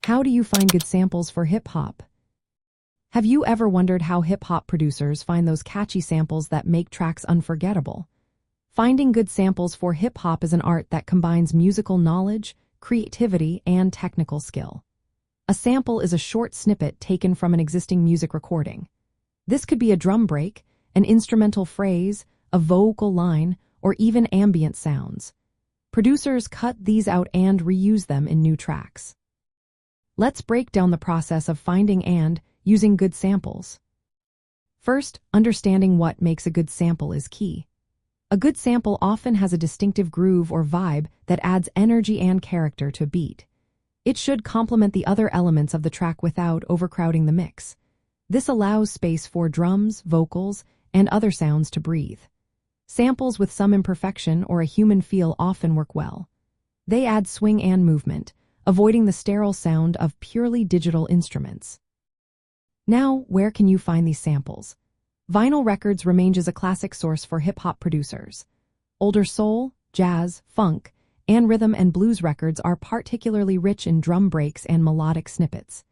How do you find good samples for hip-hop? Have you ever wondered how hip-hop producers find those catchy samples that make tracks unforgettable? Finding good samples for hip-hop is an art that combines musical knowledge, creativity, and technical skill. A sample is a short snippet taken from an existing music recording. This could be a drum break, an instrumental phrase, a vocal line, or even ambient sounds. Producers cut these out and reuse them in new tracks. Let's break down the process of finding and using good samples. First, understanding what makes a good sample is key. A good sample often has a distinctive groove or vibe that adds energy and character to a beat. It should complement the other elements of the track without overcrowding the mix. This allows space for drums, vocals, and other sounds to breathe. Samples with some imperfection or a human feel often work well. They add swing and movement, avoiding the sterile sound of purely digital instruments. Now, where can you find these samples? Vinyl records remain as a classic source for hip-hop producers. Older soul, jazz, funk, and rhythm and blues records are particularly rich in drum breaks and melodic snippets.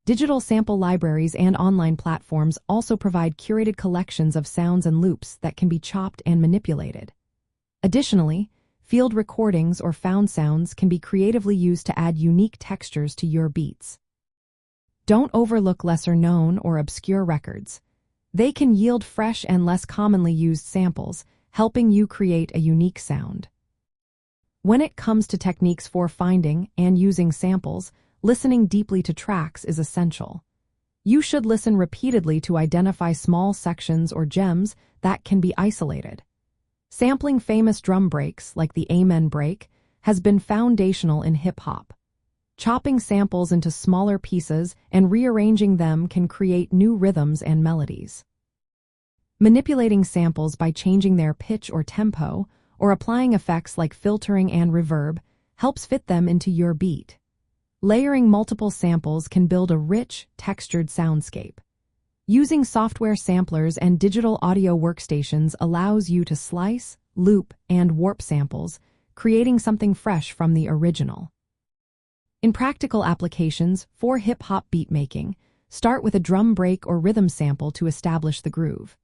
Digital sample libraries and online platforms also provide curated collections of sounds and loops that can be chopped and manipulated. Additionally, field recordings or found sounds can be creatively used to add unique textures to your beats. Don't overlook lesser-known or obscure records. They can yield fresh and less commonly used samples, helping you create a unique sound. When it comes to techniques for finding and using samples, listening deeply to tracks is essential. You should listen repeatedly to identify small sections or gems that can be isolated. Sampling famous drum breaks, like the Amen break, has been foundational in hip-hop. Chopping samples into smaller pieces and rearranging them can create new rhythms and melodies. Manipulating samples by changing their pitch or tempo, or applying effects like filtering and reverb, helps fit them into your beat. Layering multiple samples can build a rich, textured soundscape. Using software samplers and digital audio workstations allows you to slice, loop, and warp samples, creating something fresh from the original. In practical applications for hip-hop beatmaking, start with a drum break or rhythm sample to establish the groove.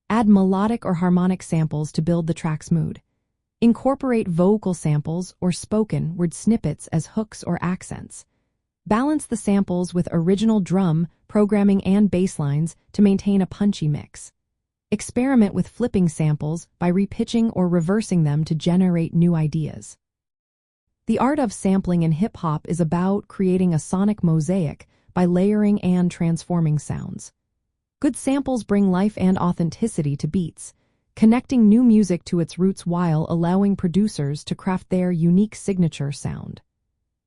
Add melodic or harmonic samples to build the track's mood. Incorporate vocal samples or spoken word snippets as hooks or accents. Balance the samples with original drum, programming, and bass lines to maintain a punchy mix. Experiment with flipping samples by repitching or reversing them to generate new ideas. The art of sampling in hip-hop is about creating a sonic mosaic by layering and transforming sounds. Good samples bring life and authenticity to beats, connecting new music to its roots while allowing producers to craft their unique signature sound.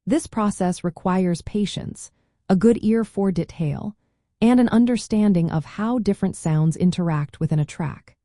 This process requires patience, a good ear for detail, and an understanding of how different sounds interact within a track.